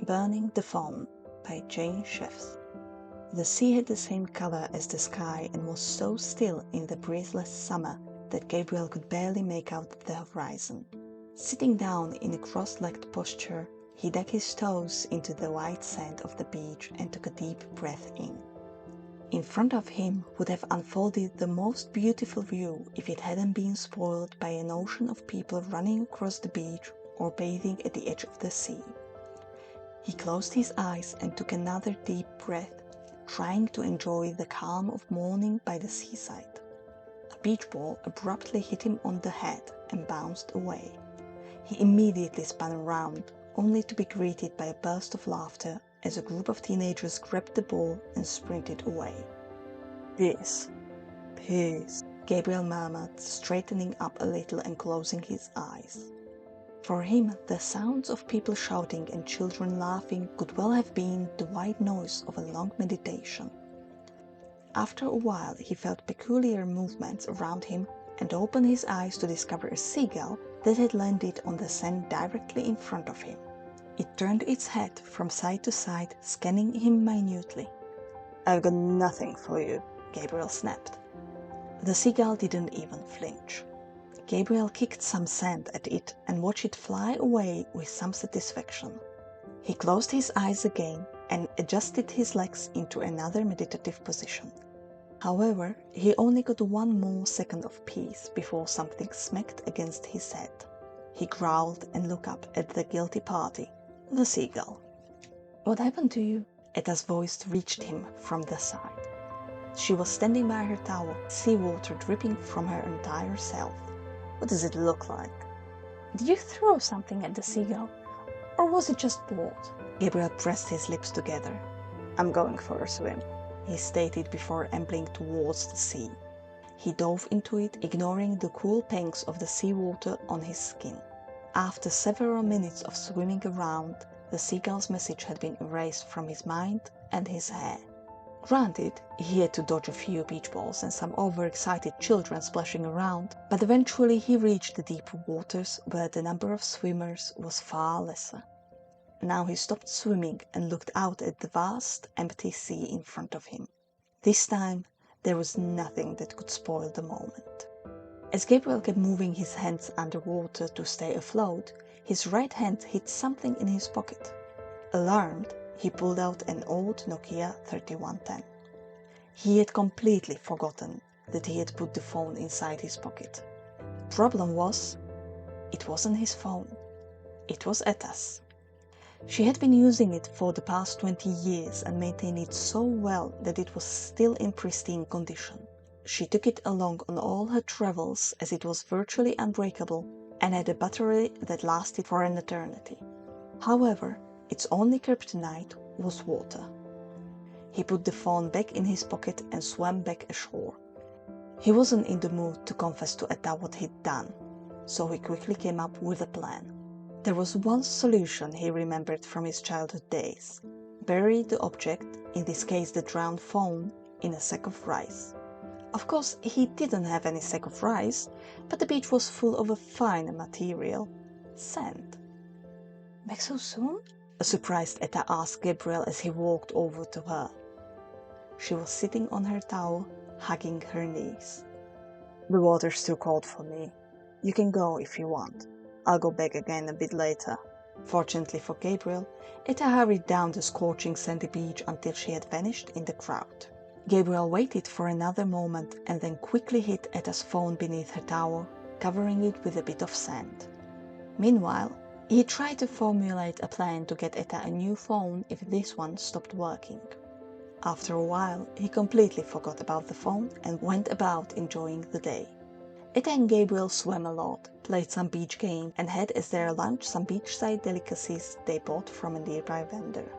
Burning the Phone by Jane Sheffs. The sea had the same color as the sky and was so still in the breathless summer that Gabriel could barely make out the horizon. Sitting down in a cross-legged posture, he dug his toes into the white sand of the beach and took a deep breath in. In front of him would have unfolded the most beautiful view if it hadn't been spoiled by an ocean of people running across the beach or bathing at the edge of the sea. He closed his eyes and took another deep breath, trying to enjoy the calm of morning by the seaside. A beach ball abruptly hit him on the head and bounced away. He immediately spun around, only to be greeted by a burst of laughter as a group of teenagers grabbed the ball and sprinted away. Peace, Gabriel murmured, straightening up a little and closing his eyes. For him, the sounds of people shouting and children laughing could well have been the white noise of a long meditation. After a while, he felt peculiar movements around him and opened his eyes to discover a seagull that had landed on the sand directly in front of him. It turned its head from side to side, scanning him minutely. "I've got nothing for you," Gabriel snapped. The seagull didn't even flinch. Gabriel kicked some sand at it and watched it fly away with some satisfaction. He closed his eyes again and adjusted his legs into another meditative position. However, he only got 1 more second of peace before something smacked against his head. He growled and looked up at the guilty party, the seagull. "What happened to you?" Etta's voice reached him from the side. She was standing by her towel, seawater dripping from her entire self. "What does it look like?" "Did you throw something at the seagull? Or was it just bored?" Gabriel pressed his lips together. "I'm going for a swim," he stated before ambling towards the sea. He dove into it, ignoring the cool pangs of the seawater on his skin. After several minutes of swimming around, the seagull's message had been erased from his mind and his hair. Granted, he had to dodge a few beach balls and some overexcited children splashing around, but eventually he reached the deeper waters where the number of swimmers was far lesser. Now he stopped swimming and looked out at the vast, empty sea in front of him. This time, there was nothing that could spoil the moment. As Gabriel kept moving his hands underwater to stay afloat, his right hand hit something in his pocket. Alarmed, he pulled out an old Nokia 3110. He had completely forgotten that he had put the phone inside his pocket. Problem was, it wasn't his phone. It was Etta's. She had been using it for the past 20 years and maintained it so well that it was still in pristine condition. She took it along on all her travels as it was virtually unbreakable and had a battery that lasted for an eternity. However, its only kryptonite was water. He put the phone back in his pocket and swam back ashore. He wasn't in the mood to confess to Etta what he'd done, so he quickly came up with a plan. There was one solution he remembered from his childhood days: bury the object, in this case the drowned phone, in a sack of rice. Of course, he didn't have any sack of rice, but the beach was full of a finer material: sand. "Back so soon?" a surprised Etta asked Gabriel as he walked over to her. She was sitting on her towel, hugging her knees. "The water's too cold for me. You can go if you want. I'll go back again a bit later." Fortunately for Gabriel, Etta hurried down the scorching sandy beach until she had vanished in the crowd. Gabriel waited for another moment and then quickly hid Etta's phone beneath her towel, covering it with a bit of sand. Meanwhile, he tried to formulate a plan to get Etta a new phone if this one stopped working. After a while, he completely forgot about the phone and went about enjoying the day. Etta and Gabriel swam a lot, played some beach games, and had as their lunch some beachside delicacies they bought from a nearby vendor.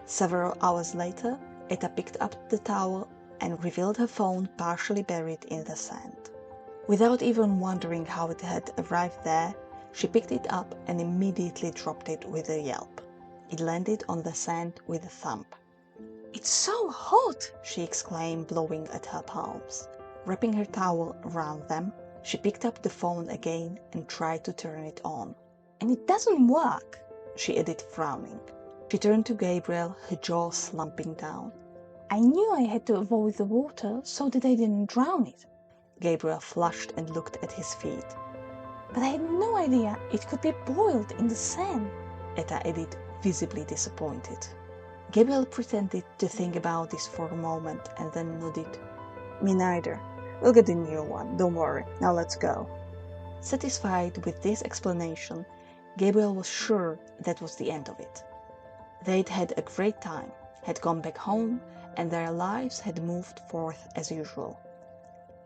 Several hours later, Etta picked up the towel and revealed her phone partially buried in the sand. Without even wondering how it had arrived there, she picked it up and immediately dropped it with a yelp. It landed on the sand with a thump. "It's so hot!" she exclaimed, blowing at her palms. Wrapping her towel around them, she picked up the phone again and tried to turn it on. "And it doesn't work," she added, frowning. She turned to Gabriel, her jaw slumping down. I knew I had to avoid the water so that I didn't drown it. Gabriel flushed and looked at his feet. But I had no idea it could be boiled in the sand, Etta added, visibly disappointed. Gabriel pretended to think about this for a moment and then nodded. Me neither. We'll get a new one, don't worry. Now let's go. Satisfied with this explanation, Gabriel was sure that was the end of it. They'd had a great time, had gone back home, and their lives had moved forth as usual.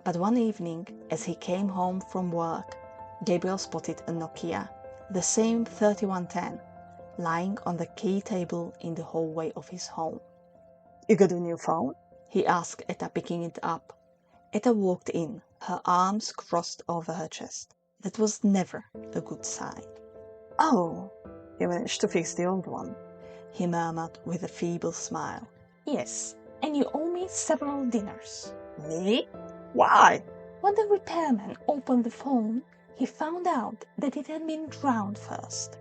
But one evening, as he came home from work, Gabriel spotted a Nokia, the same 3110, lying on the key table in the hallway of his home. You got a new phone? He asked Etta, picking it up. Etta walked in, her arms crossed over her chest. That was never a good sign. Oh, you managed to fix the old one, he murmured with a feeble smile. Yes, and you owe me several dinners. Me? Why? When the repairman opened the phone, he found out that it had been drowned first.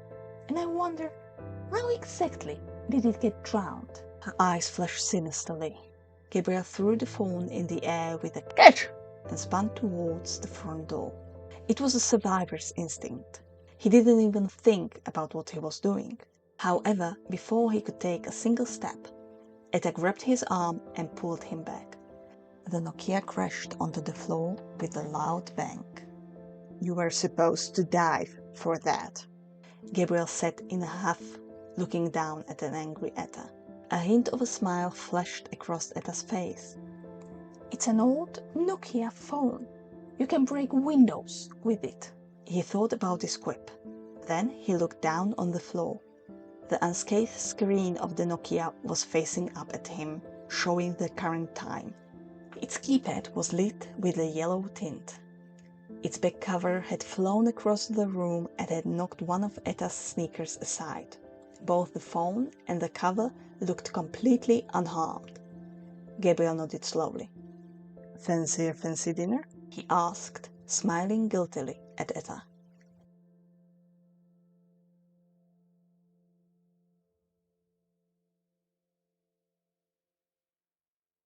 And I wonder, how exactly did it get drowned? Her eyes flashed sinisterly. Gabriel threw the phone in the air with a catch and spun towards the front door. It was a survivor's instinct. He didn't even think about what he was doing. However, before he could take a single step, Etta grabbed his arm and pulled him back. The Nokia crashed onto the floor with a loud bang. You were supposed to dive for that, Gabriel said in a huff, looking down at an angry Etta. A hint of a smile flashed across Etta's face. It's an old Nokia phone. You can break windows with it. He thought about his quip. Then he looked down on the floor. The unscathed screen of the Nokia was facing up at him, showing the current time. Its keypad was lit with a yellow tint. Its back cover had flown across the room and had knocked one of Etta's sneakers aside. Both the phone and the cover looked completely unharmed. Gabriel nodded slowly. Fancy a fancy dinner? He asked, smiling guiltily at Etta.